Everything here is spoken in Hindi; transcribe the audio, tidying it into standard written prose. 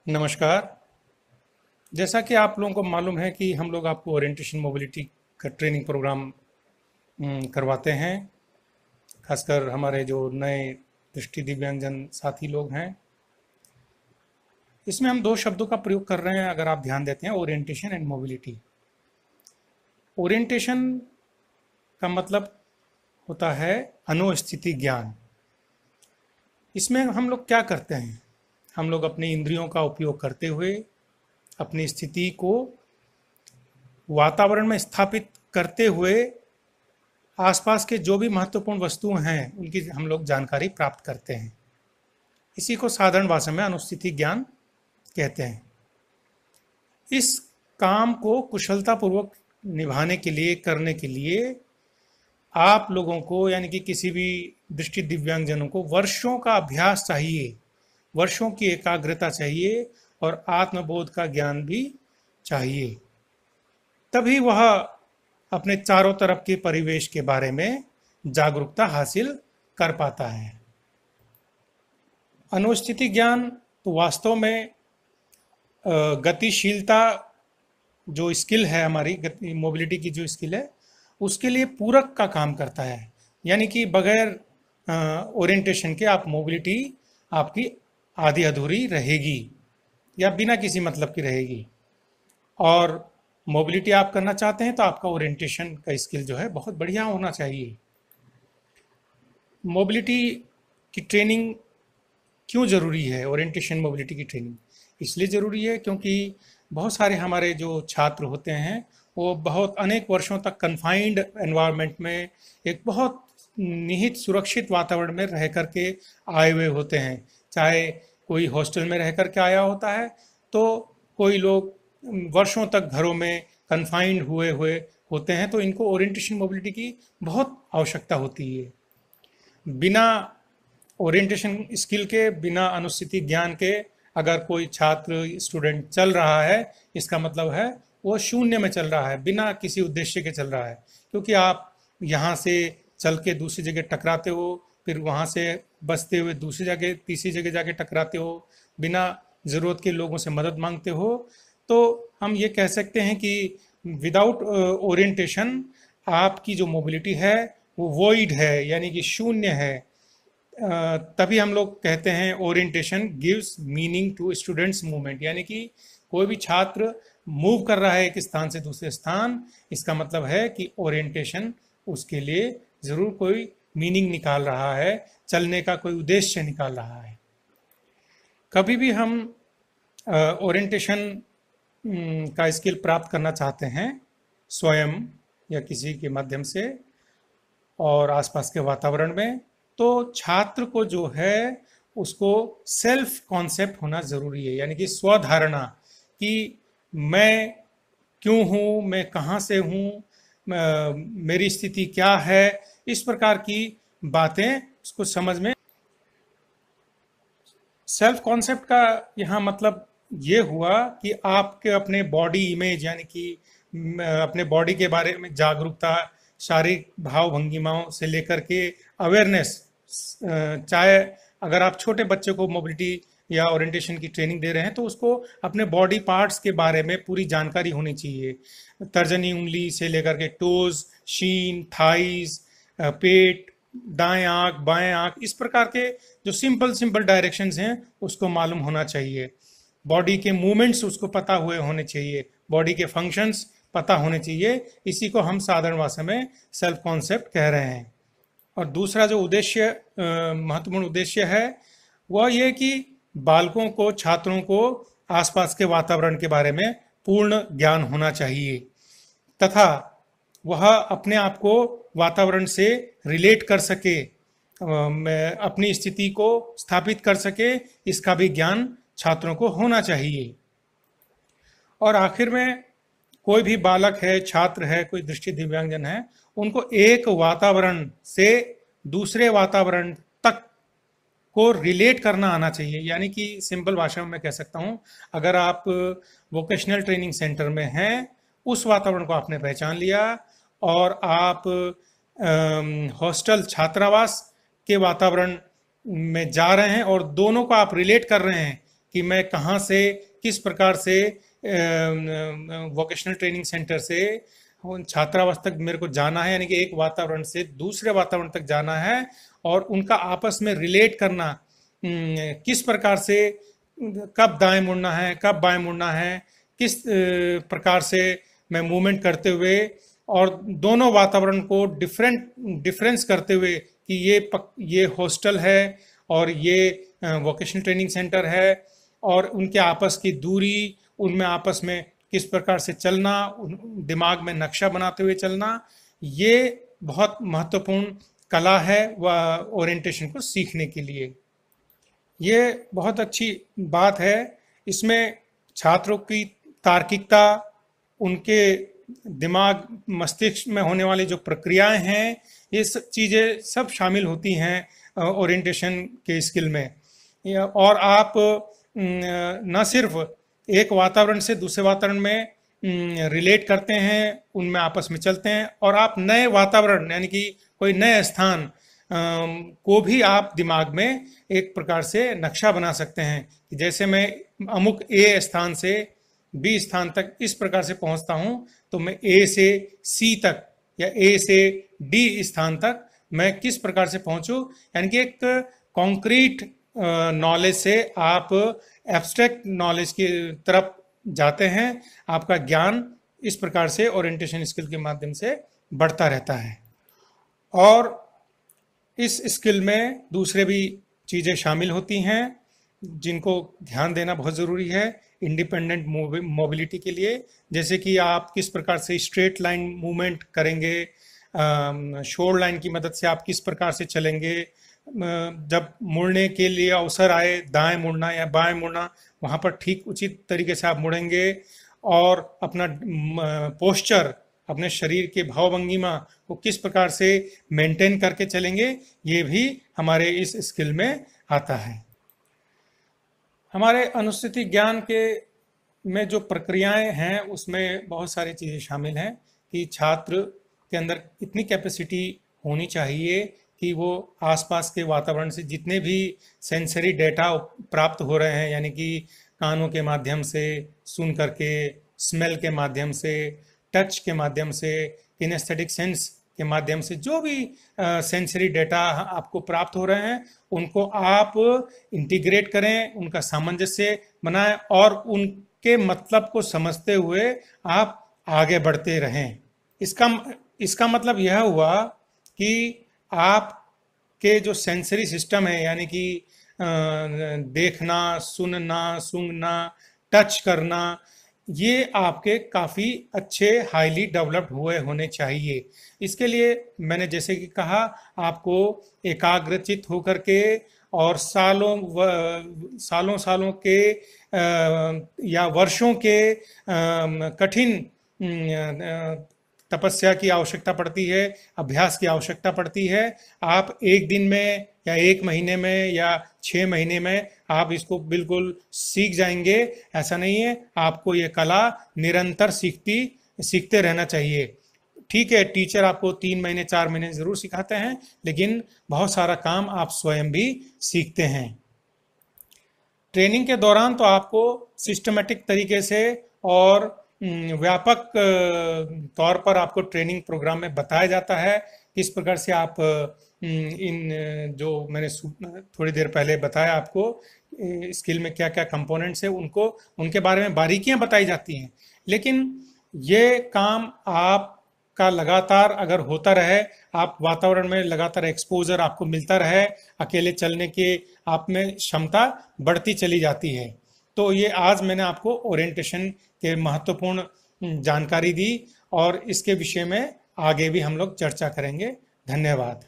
नमस्कार। जैसा कि आप लोगों को मालूम है कि हम लोग आपको ओरिएंटेशन मोबिलिटी का ट्रेनिंग प्रोग्राम करवाते हैं। खासकर हमारे जो नए दृष्टि दिव्यांगजन साथी लोग हैं, इसमें हम दो शब्दों का प्रयोग कर रहे हैं। अगर आप ध्यान देते हैं, ओरिएंटेशन एंड मोबिलिटी। ओरिएंटेशन का मतलब होता है अनुस्थिति ज्ञान। इसमें हम लोग क्या करते हैं? हम लोग अपनी इंद्रियों का उपयोग करते हुए अपनी स्थिति को वातावरण में स्थापित करते हुए आसपास के जो भी महत्वपूर्ण वस्तुएं हैं उनकी हम लोग जानकारी प्राप्त करते हैं। इसी को साधारण भाषा में अनुस्थिति ज्ञान कहते हैं। इस काम को कुशलतापूर्वक निभाने के लिए, करने के लिए आप लोगों को, यानी कि किसी भी दृष्टि दिव्यांगजनों को वर्षों का अभ्यास चाहिए, वर्षों की एकाग्रता चाहिए और आत्मबोध का ज्ञान भी चाहिए। तभी वह अपने चारों तरफ के परिवेश के बारे में जागरूकता हासिल कर पाता है। अनुस्थिति ज्ञान तो वास्तव में गतिशीलता जो स्किल है, हमारी मोबिलिटी की जो स्किल है, उसके लिए पूरक का काम करता है। यानी कि बगैर ओरिएंटेशन के आप मोबिलिटी आपकी आधी अधूरी रहेगी या बिना किसी मतलब की रहेगी। और मोबिलिटी आप करना चाहते हैं तो आपका ओरिएंटेशन का स्किल जो है बहुत बढ़िया होना चाहिए। मोबिलिटी की ट्रेनिंग क्यों ज़रूरी है? ओरिएंटेशन मोबिलिटी की ट्रेनिंग इसलिए ज़रूरी है क्योंकि बहुत सारे हमारे जो छात्र होते हैं वो बहुत अनेक वर्षों तक कन्फाइंड एनवायरनमेंट में एक बहुत निहित सुरक्षित वातावरण में रह कर के आए हुए होते हैं। चाहे कोई हॉस्टल में रह कर के आया होता है, तो कोई लोग वर्षों तक घरों में कन्फाइंड हुए हुए होते हैं, तो इनको ओरिएंटेशन मोबिलिटी की बहुत आवश्यकता होती है। बिना ओरिएंटेशन स्किल के, बिना अनुस्थिति ज्ञान के अगर कोई छात्र स्टूडेंट चल रहा है, इसका मतलब है वो शून्य में चल रहा है, बिना किसी उद्देश्य के चल रहा है। क्योंकि आप यहाँ से चल के दूसरी जगह टकराते हो, फिर वहाँ से बचते हुए दूसरी जगह, तीसरी जगह जाके टकराते हो, बिना ज़रूरत के लोगों से मदद मांगते हो। तो हम ये कह सकते हैं कि विदाउट ओरिएंटेशन आपकी जो मोबिलिटी है वो वॉइड है, यानी कि शून्य है। तभी हम लोग कहते हैं orientation gives meaning to students movement. यानी कि कोई भी छात्र मूव कर रहा है एक स्थान से दूसरे स्थान, इसका मतलब है कि ओरिएंटेशन उसके लिए ज़रूर कोई मीनिंग निकाल रहा है, चलने का कोई उद्देश्य निकाल रहा है। कभी भी हम ओरिएंटेशन का स्किल प्राप्त करना चाहते हैं स्वयं या किसी के माध्यम से और आसपास के वातावरण में, तो छात्र को जो है उसको सेल्फ कॉन्सेप्ट होना ज़रूरी है। यानी कि स्वधारणा कि मैं क्यों हूँ, मैं कहाँ से हूँ, मेरी स्थिति क्या है, इस प्रकार की बातें उसको समझ में। सेल्फ कॉन्सेप्ट का यहाँ मतलब ये हुआ कि आपके अपने बॉडी इमेज, यानी कि अपने बॉडी के बारे में जागरूकता, शारीरिक भाव भंगिमाओं से लेकर के अवेयरनेस। चाहे अगर आप छोटे बच्चे को मोबिलिटी या ओरिएंटेशन की ट्रेनिंग दे रहे हैं तो उसको अपने बॉडी पार्ट्स के बारे में पूरी जानकारी होनी चाहिए। तर्जनी उंगली से लेकर के टोज, शीन, थाइज, पेट, दाएं आंख, बाएं आंख, इस प्रकार के जो सिंपल डायरेक्शंस हैं उसको मालूम होना चाहिए। बॉडी के मूवमेंट्स उसको पता हुए होने चाहिए, बॉडी के फंक्शंस पता होने चाहिए। इसी को हम साधारण भाषा में सेल्फ कॉन्सेप्ट कह रहे हैं। और दूसरा जो उद्देश्य, महत्वपूर्ण उद्देश्य है, वह ये कि बालकों को, छात्रों को आसपास के वातावरण के बारे में पूर्ण ज्ञान होना चाहिए तथा वह अपने आप को वातावरण से रिलेट कर सके, अपनी स्थिति को स्थापित कर सके, इसका भी ज्ञान छात्रों को होना चाहिए। और आखिर में कोई भी बालक है, छात्र है, कोई दृष्टि दिव्यांगजन है, उनको एक वातावरण से दूसरे वातावरण तक को रिलेट करना आना चाहिए। यानी कि सिंपल भाषा में मैं कह सकता हूँ, अगर आप वोकेशनल ट्रेनिंग सेंटर में हैं, उस वातावरण को आपने पहचान लिया और आप हॉस्टल, छात्रावास के वातावरण में जा रहे हैं और दोनों को आप रिलेट कर रहे हैं कि मैं कहाँ से किस प्रकार से वोकेशनल ट्रेनिंग सेंटर से छात्रावास तक मेरे को जाना है, यानी कि एक वातावरण से दूसरे वातावरण तक जाना है और उनका आपस में रिलेट करना, किस प्रकार से कब दाएं मुड़ना है, कब बाएं मुड़ना है, किस प्रकार से मैं मूवमेंट करते हुए और दोनों वातावरण को डिफरेंस करते हुए कि ये हॉस्टल है और ये वोकेशनल ट्रेनिंग सेंटर है और उनके आपस की दूरी, उनमें आपस में किस प्रकार से चलना, दिमाग में नक्शा बनाते हुए चलना, ये बहुत महत्वपूर्ण कला है वह ओरिएंटेशन को सीखने के लिए। ये बहुत अच्छी बात है। इसमें छात्रों की तार्किकता, उनके दिमाग मस्तिष्क में होने वाली जो प्रक्रियाएं हैं, ये सब चीज़ें सब शामिल होती हैं ओरिएंटेशन के स्किल में। और आप न सिर्फ एक वातावरण से दूसरे वातावरण में रिलेट करते हैं, उनमें आपस में चलते हैं, और आप नए वातावरण यानी कि कोई नए स्थान को भी आप दिमाग में एक प्रकार से नक्शा बना सकते हैं कि जैसे मैं अमुक ए स्थान से बी स्थान तक इस प्रकार से पहुंचता हूं, तो मैं ए से सी तक या ए से डी स्थान तक मैं किस प्रकार से पहुंचूं। यानी कि एक कॉन्क्रीट नॉलेज से आप एब्स्ट्रैक्ट नॉलेज की तरफ जाते हैं। आपका ज्ञान इस प्रकार से ओरिएंटेशन स्किल के माध्यम से बढ़ता रहता है। और इस स्किल में दूसरे भी चीज़ें शामिल होती हैं जिनको ध्यान देना बहुत ज़रूरी है इंडिपेंडेंट मोबिलिटी के लिए, जैसे कि आप किस प्रकार से स्ट्रेट लाइन मूवमेंट करेंगे, शोर लाइन की मदद से आप किस प्रकार से चलेंगे, जब मुड़ने के लिए अवसर आए, दाएं मुड़ना या बाएं मुड़ना, वहाँ पर ठीक उचित तरीके से आप मुड़ेंगे और अपना पोस्चर, अपने शरीर के भाव भंगिमा को किस प्रकार से मेंटेन करके चलेंगे, ये भी हमारे इस स्किल में आता है। हमारे अनुस्थिति ज्ञान के में जो प्रक्रियाएं हैं उसमें बहुत सारी चीज़ें शामिल हैं कि छात्र के अंदर इतनी कैपेसिटी होनी चाहिए कि वो आसपास के वातावरण से जितने भी सेंसरी डेटा प्राप्त हो रहे हैं, यानी कि कानों के माध्यम से सुन करके, स्मेल के माध्यम से, टच के माध्यम से, किनेस्थेटिक सेंस के माध्यम से जो भी सेंसरी डेटा आपको प्राप्त हो रहे हैं उनको आप इंटीग्रेट करें, उनका सामंजस्य बनाएं और उनके मतलब को समझते हुए आप आगे बढ़ते रहें। इसका मतलब यह हुआ कि आपके जो सेंसरी सिस्टम है, यानी कि देखना, सुनना, सूंघना, टच करना, ये आपके काफ़ी अच्छे हाईली डेवलप्ड हुए होने चाहिए। इसके लिए मैंने जैसे कि कहा, आपको एकाग्रचित होकर के और सालों के या वर्षों के कठिन तपस्या की आवश्यकता पड़ती है, अभ्यास की आवश्यकता पड़ती है। आप एक दिन में या एक महीने में या 6 महीने में आप इसको बिल्कुल सीख जाएंगे, ऐसा नहीं है। आपको ये कला निरंतर सीखते रहना चाहिए। ठीक है, टीचर आपको 3 महीने 4 महीने ज़रूर सिखाते हैं, लेकिन बहुत सारा काम आप स्वयं भी सीखते हैं। ट्रेनिंग के दौरान तो आपको सिस्टमेटिक तरीके से और व्यापक तौर पर आपको ट्रेनिंग प्रोग्राम में बताया जाता है किस प्रकार से आप इन जो मैंने थोड़ी देर पहले बताया आपको स्किल में क्या क्या कंपोनेंट्स है उनके बारे में बारीकियां बताई जाती हैं। लेकिन ये काम आपका लगातार अगर होता रहे, आप वातावरण में लगातार एक्सपोजर आपको मिलता रहे, अकेले चलने के आप में क्षमता बढ़ती चली जाती है। तो ये आज मैंने आपको ओरिएंटेशन के महत्वपूर्ण जानकारी दी और इसके विषय में आगे भी हम लोग चर्चा करेंगे। धन्यवाद।